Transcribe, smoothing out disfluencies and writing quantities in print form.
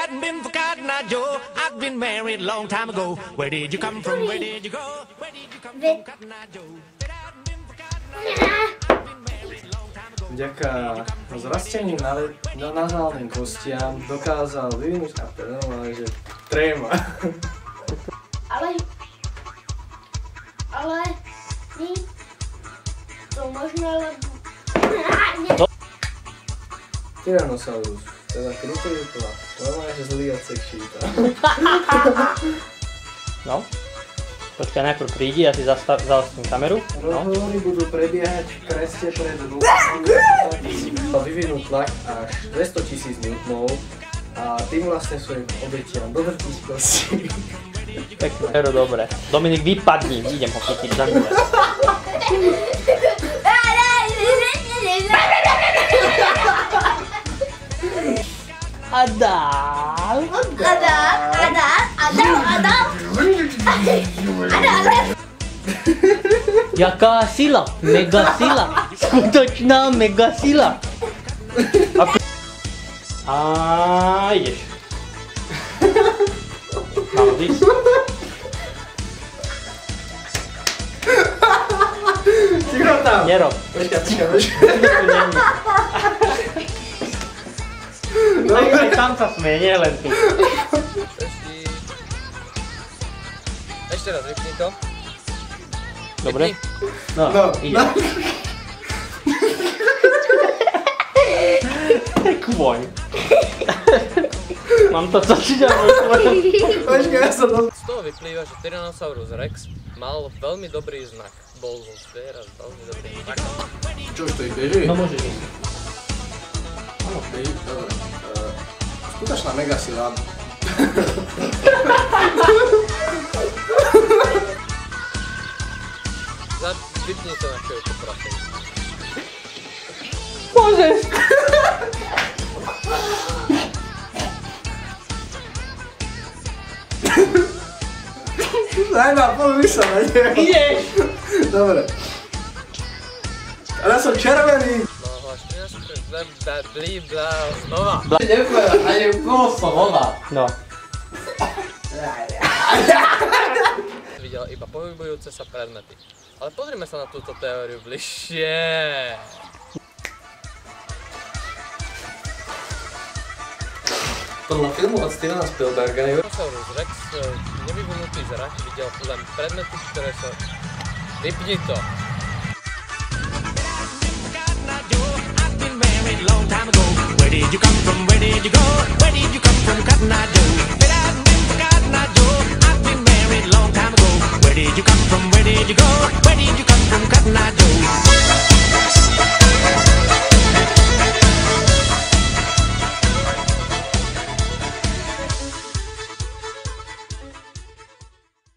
hadn't been for Cotton Eye Joe, I'd been married a long time ago. Where did you come from? Where did you go? Where did you come from, Cotton Eye Joe? If it hadn't been for Cotton Eye Joe, I'd been married a long time ago. Vďaka zrasteným nazálnym kostiam dokázal vyvinúť a prenovať, že tréma. Ale my to možno len... Tyrannosaurus, teda kryptorytla, normálne, že zlý od sekšíta. No, počkaj, najprv prídi, ja si zaostím kameru. Rozhovory budú prebiehať v kreste pred vyvinú tlak až 200 000 Newtonov a tým vlastne svojim obetiam dovrtíš kosti. Pekné, dobre. Dominik, vypadni, idem ho chytiť za nule. Adál. Jaká sila? Mega sila. Skutočná mega sila. A ideš. Nahodíš? Ticho tam! Nerob. Počkaj. Aj tam sa smeje, nie len tu. Ešte raz, vypni to. Dobre? No, ide. Kvoň. Mám to točiť a Počkaj, ja som Z toho vyplýva, že Tyrannosaurus Rex mal veľmi dobrý znak. Bol zo zviera veľmi dobrý znak. Čo už to ich beží? No môžeš ísť. Áno, beží, dobre. Skutočná mega sila. Vypni to na chvíľku, prosím. Môžeš. Daj ma, pozri sa na neho. Ideš. Dobre. Ale som červený. No hlášne, blíbla, znova. Nepovedal, ani bol som voda. No. Videl iba pohybujúce sa predmety. Ale pozrime sa na túto teóriu bližšie. Podľa filmu od Stevena Spielberga je... Tyrannosaurus Rex nevyvinutý zrak videl len predmety, ktoré sa... Vypni to! Where did you come from? Where did you go? Where did you come from, Cotton Eye Joe? If it hadn't been for Cotton Eye Joe, I'd been married a long time ago. Where did you come from? Where did you go?